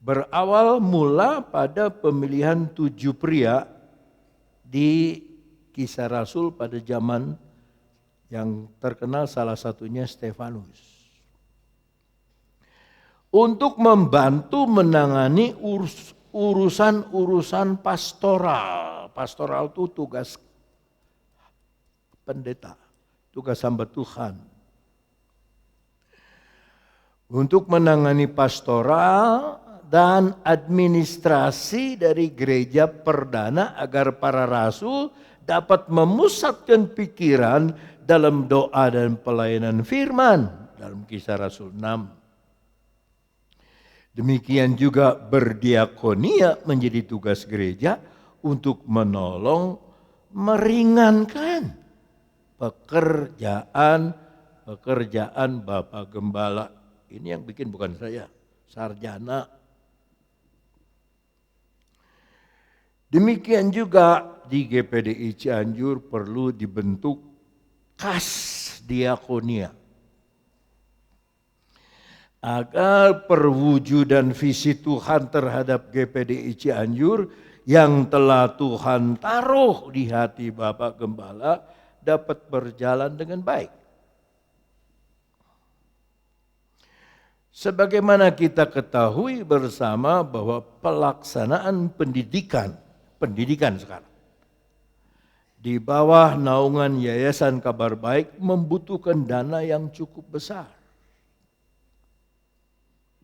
berawal mula pada pemilihan 7 pria di Kisah Rasul pada zaman yang terkenal salah satunya Stefanus. Untuk membantu menangani urusan-urusan pastoral. Pastoral itu tugas pendeta, tugas hamba Tuhan. Untuk menangani pastoral dan administrasi dari gereja perdana agar para rasul dapat memusatkan pikiran dalam doa dan pelayanan firman dalam Kisah Rasul 6. Demikian juga berdiakonia menjadi tugas gereja untuk menolong meringankan pekerjaan Bapak Gembala. Ini yang bikin bukan saya, sarjana. Demikian juga di GPDI Cianjur perlu dibentuk kas diakonia. Agar perwujudan visi Tuhan terhadap GPDI Cianjur yang telah Tuhan taruh di hati Bapak Gembala dapat berjalan dengan baik. Sebagaimana kita ketahui bersama bahwa pelaksanaan pendidikan sekarang di bawah naungan Yayasan Kabar Baik membutuhkan dana yang cukup besar.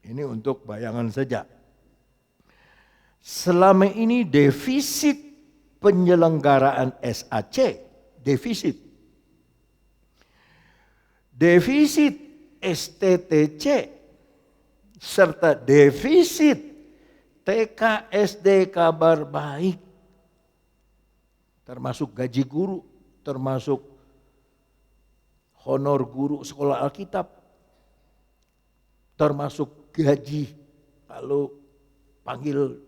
Ini untuk bayangan saja. Selama ini defisit penyelenggaraan SAC, defisit STTC, serta defisit TKSD Kabar Baik, termasuk gaji guru, termasuk honor guru sekolah Alkitab, termasuk gaji kalau panggil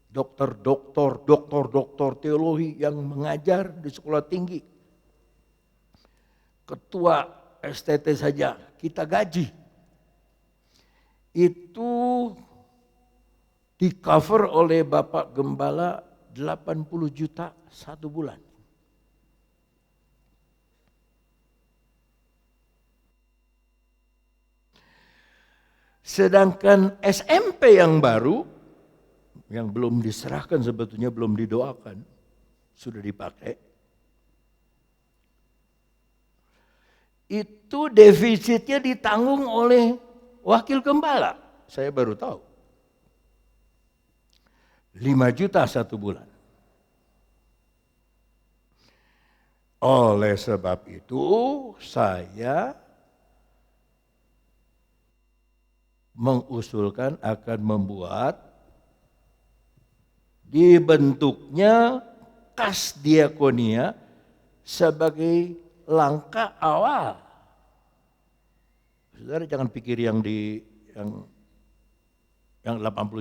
dokter teologi yang mengajar di sekolah tinggi. Ketua STT saja kita gaji. Itu di cover oleh Bapak Gembala 80 juta satu bulan. Sedangkan SMP yang baru, yang belum diserahkan sebetulnya belum didoakan, sudah dipakai. Itu defisitnya ditanggung oleh wakil gembala. Saya baru tahu. 5 juta satu bulan. Oleh sebab itu saya mengusulkan akan membuat dibentuknya kas diakonia sebagai langkah awal. Saudara jangan pikir yang 80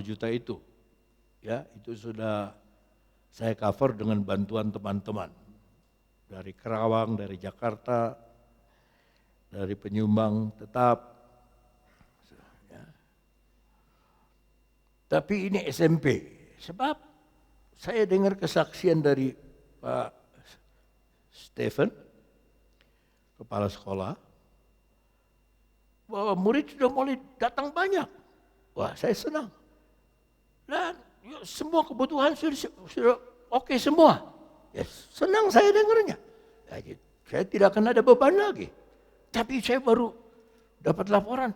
juta itu. Ya, itu sudah saya cover dengan bantuan teman-teman dari Kerawang, dari Jakarta, dari penyumbang tetap. Ya. Tapi ini SMP, sebab saya dengar kesaksian dari Pak Stephen, kepala sekolah, bahwa murid sudah mulai datang banyak. Wah, saya senang. Dan semua kebutuhan sudah oke semua. Ya, senang saya dengarnya. Ya, saya tidak akan ada beban lagi. Tapi saya baru dapat laporan,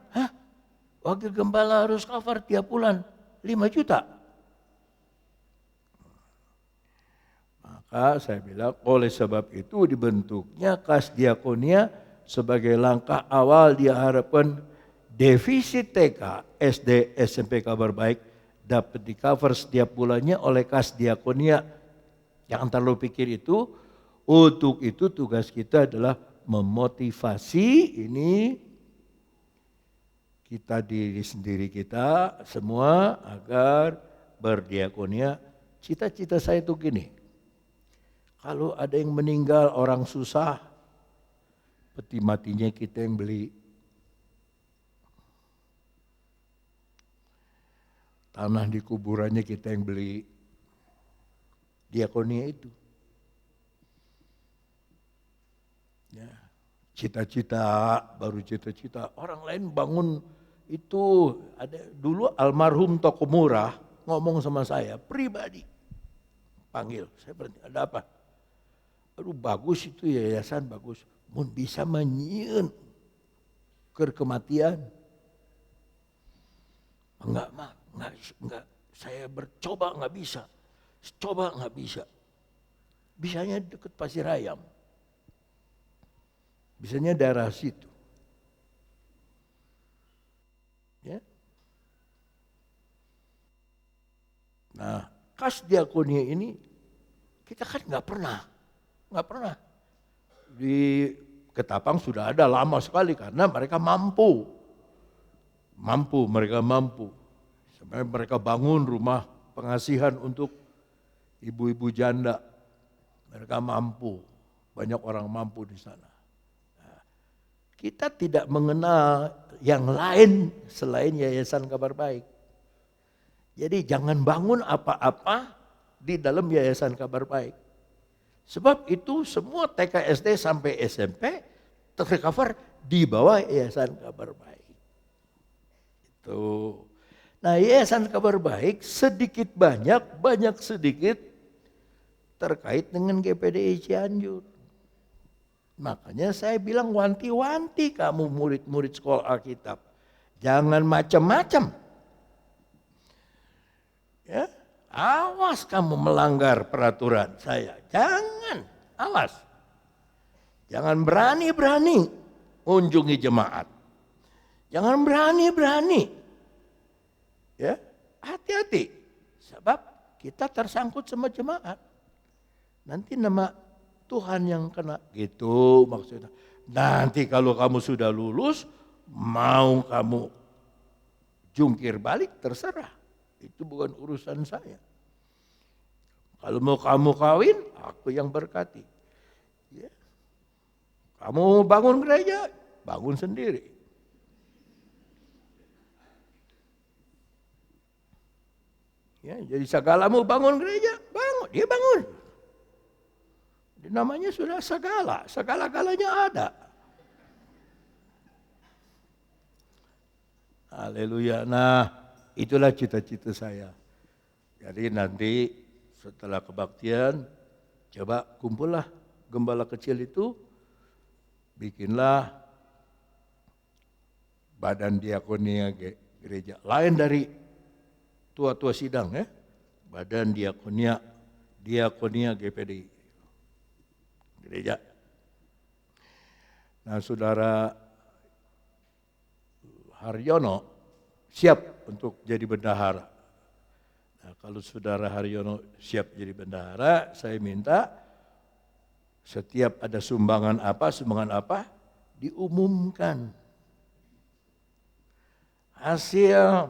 wakil gembala harus cover tiap bulan 5 juta. Maka saya bilang oleh sebab itu dibentuknya kas diakonia sebagai langkah awal diharapkan defisit TK, SD, SMP Kabar Baik dapat di-cover setiap bulannya oleh kas diakonia. Jangan terlalu pikir itu. Untuk itu tugas kita adalah memotivasi ini kita diri sendiri kita semua agar berdiakonia. Cita-cita saya itu gini. Kalau ada yang meninggal orang susah, peti matinya kita yang beli. Tanah di kuburannya kita yang beli. Diakonia itu. Ya, cita-cita, baru cita-cita. Orang lain bangun itu, ada dulu almarhum Tokomura ngomong sama saya pribadi. Panggil, saya berhenti, ada apa? Aduh bagus itu yayasan, bagus. Mun bisa menyieun ke kematian. Enggak. Saya bercoba enggak bisa. Coba enggak bisa. Bisanya dekat Pasir Ayam. Bisanya daerah situ. Ya. Nah, kas diakonia ini kita kan enggak pernah. Di Ketapang sudah ada lama sekali karena mereka mampu. Mereka mampu. Sampai mereka bangun rumah pengasihan untuk ibu-ibu janda. Mereka mampu. Banyak orang mampu di sana. Nah, kita tidak mengenal yang lain selain Yayasan Kabar Baik. Jadi jangan bangun apa-apa di dalam Yayasan Kabar Baik. Sebab itu semua TK SD sampai SMP tercover di bawah Yayasan Kabar Baik. Itu. Nah, Yayasan Kabar Baik sedikit banyak sedikit terkait dengan GPDI Cianjur. Makanya saya bilang wanti-wanti kamu murid-murid sekolah Alkitab. Jangan macam-macam. Ya, awas kamu melanggar peraturan saya. Jangan, awas. Jangan berani-berani kunjungi jemaat. Jangan berani-berani. Ya, hati-hati. Sebab kita tersangkut sama jemaat. Nanti nama Tuhan yang kena. Gitu maksudnya. Nanti kalau kamu sudah lulus, mau kamu jungkir balik terserah. Itu bukan urusan saya. Kalau mau kamu kawin, aku yang berkati. Ya. Kamu bangun gereja, bangun sendiri. Ya, jadi segalamu bangun gereja, bangun, dia bangun. Namanya sudah segala-galanya ada. Haleluya. Nah, itulah cita-cita saya. Jadi nanti setelah kebaktian, coba kumpullah gembala kecil itu, bikinlah badan diakonia gereja. Lain dari tua-tua sidang ya. Badan diakonia GPDI. Gereja. Nah, Saudara Haryono siap untuk jadi bendahara. Nah, kalau Saudara Haryono siap jadi bendahara, saya minta setiap ada sumbangan apa diumumkan. Hasil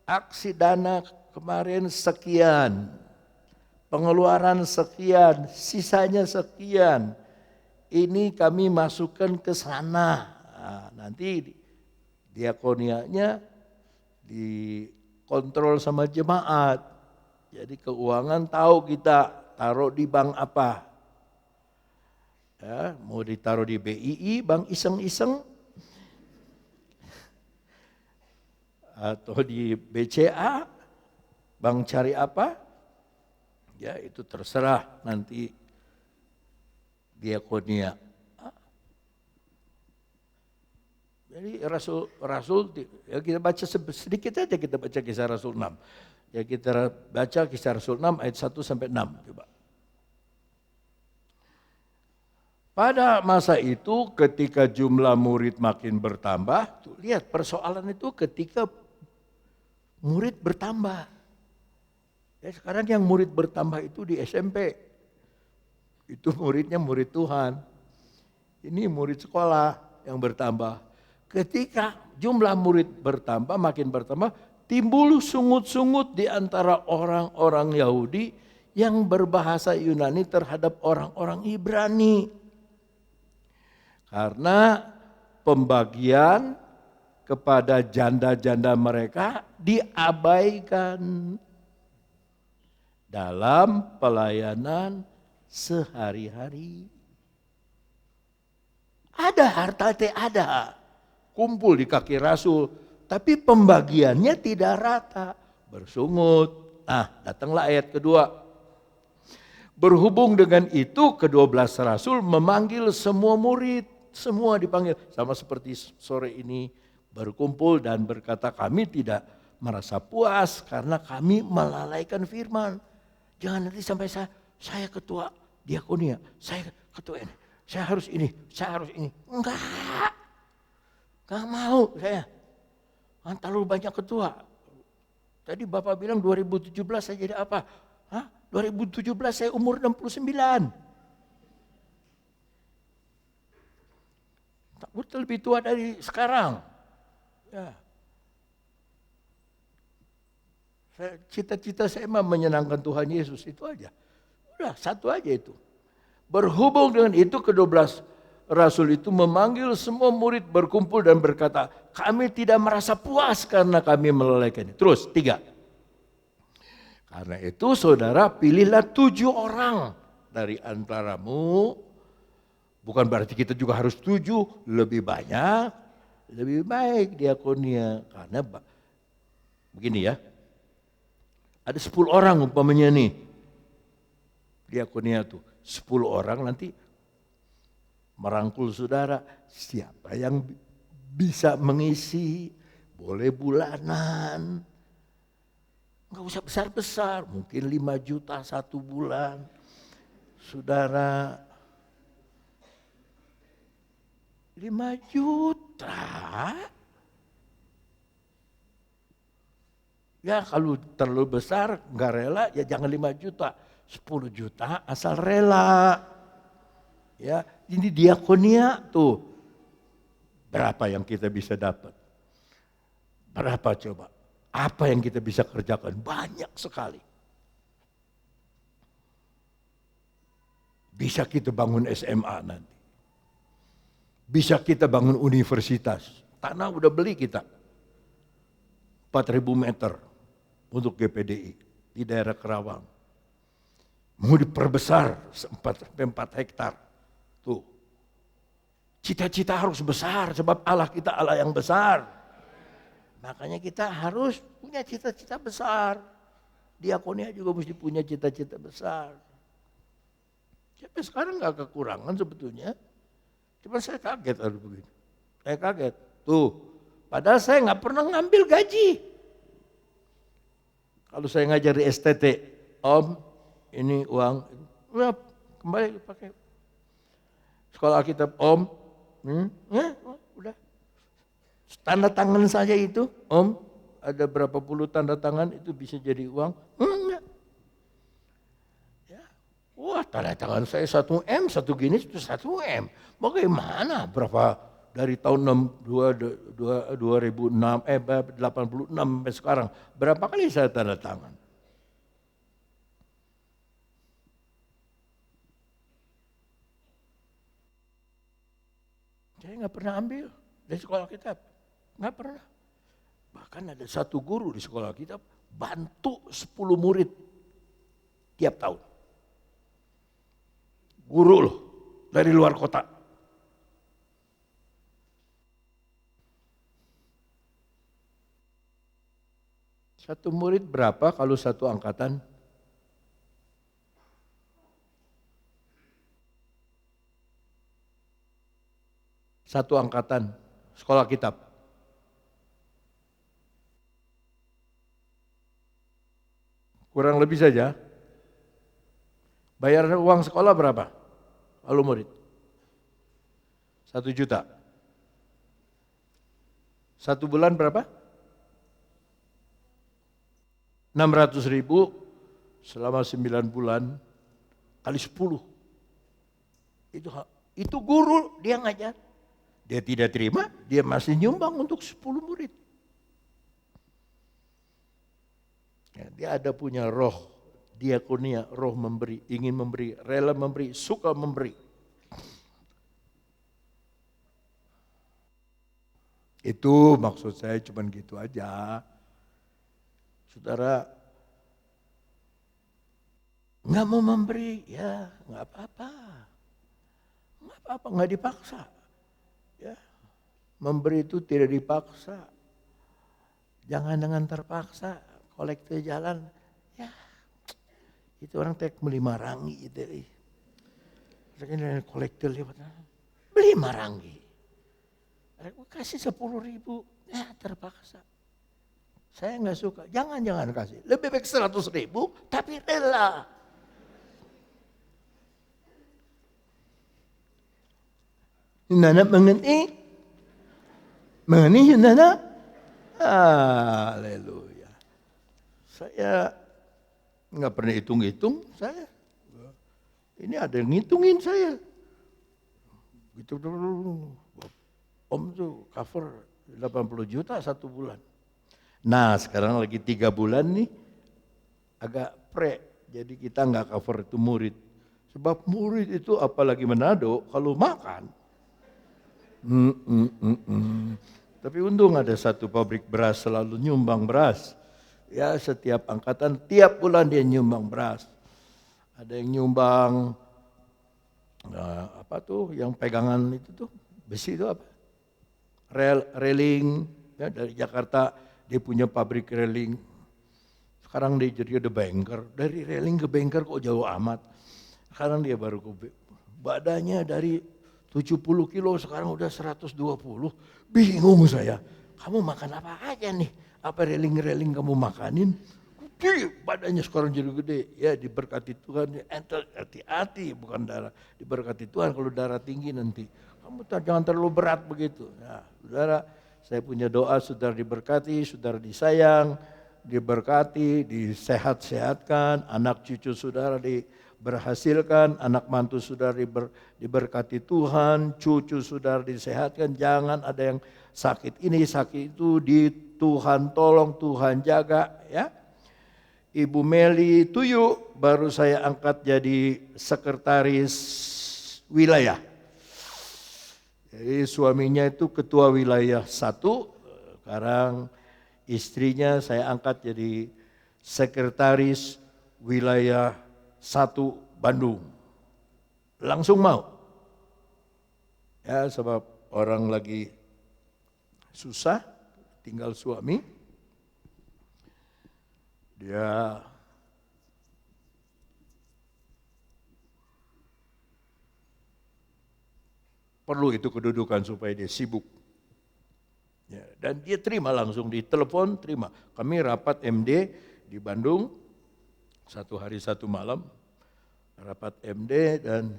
aksi dana kemarin sekian. Pengeluaran sekian, sisanya sekian. Ini kami masukkan ke sana. Nah, nanti diakonianya dikontrol sama jemaat. Jadi keuangan tahu kita taruh di bank apa. Ya, mau ditaruh di BII, bank iseng-iseng. Atau di BCA, bank cari apa. Ya, itu terserah nanti diakonia. Jadi Rasul ya kita baca sedikit aja, kita baca Kisah Rasul 6. Ya kita baca Kisah Rasul 6 ayat 1 sampai 6 coba. Pada masa itu ketika jumlah murid makin bertambah, tuh, lihat persoalan itu ketika murid bertambah. Ya, sekarang yang murid bertambah itu di SMP. Itu muridnya murid Tuhan. Ini murid sekolah yang bertambah. Ketika jumlah murid bertambah, makin bertambah, timbul sungut-sungut di antara orang-orang Yahudi yang berbahasa Yunani terhadap orang-orang Ibrani. Karena pembagian kepada janda-janda mereka diabaikan dalam pelayanan sehari-hari. Ada harta ada, kumpul di kaki Rasul, tapi pembagiannya tidak rata, bersungut. Nah, datanglah ayat kedua. Berhubung dengan itu, ke-12 Rasul memanggil semua murid, semua dipanggil. Sama seperti sore ini berkumpul dan berkata, kami tidak merasa puas karena kami melalaikan firman. Jangan nanti sampai saya ketua diakonia, saya ketua ini, saya harus ini, saya harus ini. Enggak mau saya. Terlalu banyak ketua. Tadi Bapak bilang 2017 saya jadi apa? 2017 saya umur 69. Takut lebih tua dari sekarang. Ya. Cita-cita saya mah menyenangkan Tuhan Yesus, itu aja. Udah, satu aja itu. Berhubung dengan itu, ke-12 Rasul itu memanggil semua murid berkumpul dan berkata, kami tidak merasa puas karena kami melalaikannya. Terus, 3. Karena itu saudara pilihlah 7 orang dari antaramu. Bukan berarti kita juga harus 7, lebih banyak, lebih baik diakonia. Karena begini ya, ada 10 orang umpamanya nih, diakonia tuh. 10 orang nanti merangkul saudara, siapa yang bisa mengisi, boleh bulanan. Enggak usah besar-besar, mungkin 5 juta 1 bulan. Saudara, 5 juta? Ya kalau terlalu besar enggak rela ya jangan 5 juta. 10 juta asal rela. Ya, ini diakonia tuh. Berapa yang kita bisa dapat? Berapa coba? Apa yang kita bisa kerjakan? Banyak sekali. Bisa kita bangun SMA nanti. Bisa kita bangun universitas. Tanah udah beli kita. 4.000 meter untuk GPDI di daerah Kerawang. Mau diperbesar 4 hektar. Tuh. Cita-cita harus besar sebab Allah kita Allah yang besar. Makanya kita harus punya cita-cita besar. Diakonia juga mesti punya cita-cita besar. Sampai sekarang gak kekurangan sebetulnya. Cuma saya kaget harus begitu. Saya kaget. Tuh, padahal saya gak pernah ngambil gaji. Kalau saya ngajar di STT, Om, ini uang, udah kembali pakai. Sekolah Alkitab, Om, udah. Tanda tangan saja itu, Om, ada berapa puluh tanda tangan itu bisa jadi uang? Enggak. Ya. Wah, tanda tangan saya 1 M, 1 gini itu 1 M. Bagaimana? Berapa dari tahun 2006, 86 sampai sekarang, berapa kali saya tanda tangan? Saya nggak pernah ambil dari sekolah kitab, nggak pernah. Bahkan ada satu guru di sekolah kitab bantu 10 murid tiap tahun. Guru loh dari luar kota. Satu murid berapa kalau satu angkatan? Satu angkatan sekolah kitab. Kurang lebih saja. Bayar uang sekolah berapa? Kalau murid? 1 juta. 1 bulan berapa? 600.000 selama 9 bulan kali 10. Itu guru dia ngajar. Dia tidak terima, dia masih nyumbang untuk 10 murid. Ya, dia ada punya roh diakonia, roh memberi, ingin memberi, rela memberi, suka memberi. Itu maksud saya cuman gitu aja. Saudara nggak mau memberi, ya nggak apa-apa. Nggak apa-apa, nggak dipaksa. Ya, memberi itu tidak dipaksa. Jangan dengan terpaksa, kolektif jalan, ya itu orang tek beli marangi itu. Sekarang kolektif lewat, beli marangi. Kasih 10.000, ya terpaksa. Saya nggak suka, jangan kasih. Lebih baik 100.000, tapi rela. Nana mengerti? Mengerti Nana? Haleluya. Saya nggak pernah hitung-hitung saya. Ini ada yang ngitungin saya. Gitu dulu. Om tuh cover 80 juta 1 bulan. Nah sekarang lagi 3 bulan nih agak jadi kita nggak cover itu murid. Sebab murid itu apalagi Manado kalau makan. Tapi untung ada satu pabrik beras selalu nyumbang beras. Ya setiap angkatan tiap bulan dia nyumbang beras. Ada yang nyumbang apa tuh yang pegangan itu tuh besi itu apa? Railing ya, dari Jakarta dia punya pabrik railing. Sekarang dia jadi ada banker. Dari railing ke banker kok jauh amat. Sekarang dia baru ke badannya dari 70 kilo sekarang udah 120. Bingung saya. Kamu makan apa aja nih? Apa railing-railing kamu makanin? Gede, badannya sekarang jadi gede. Ya diberkati Tuhan. Hati-hati bukan darah. Diberkati Tuhan kalau darah tinggi nanti. Kamu jangan terlalu berat begitu. Nah, saudara, saya punya doa saudara diberkati, saudara disayang, diberkati, disehat-sehatkan, anak cucu saudara diberhasilkan, anak mantu saudara diberkati Tuhan, cucu saudara disehatkan, jangan ada yang sakit ini, sakit itu, di Tuhan tolong, Tuhan jaga ya. Ibu Meli Tuyu baru saya angkat jadi sekretaris wilayah. Jadi suaminya itu ketua wilayah 1, sekarang istrinya saya angkat jadi sekretaris wilayah 1 Bandung. Langsung mau. Ya sebab orang lagi susah, tinggal suami. Dia perlu itu kedudukan supaya dia sibuk. Ya, dan dia terima langsung di telepon, terima. Kami rapat MD di Bandung, 1 hari 1 malam, rapat MD dan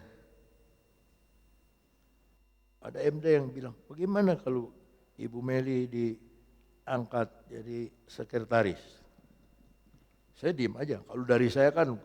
ada MD yang bilang, bagaimana kalau Ibu Meli diangkat jadi sekretaris? Saya diam aja, kalau dari saya kan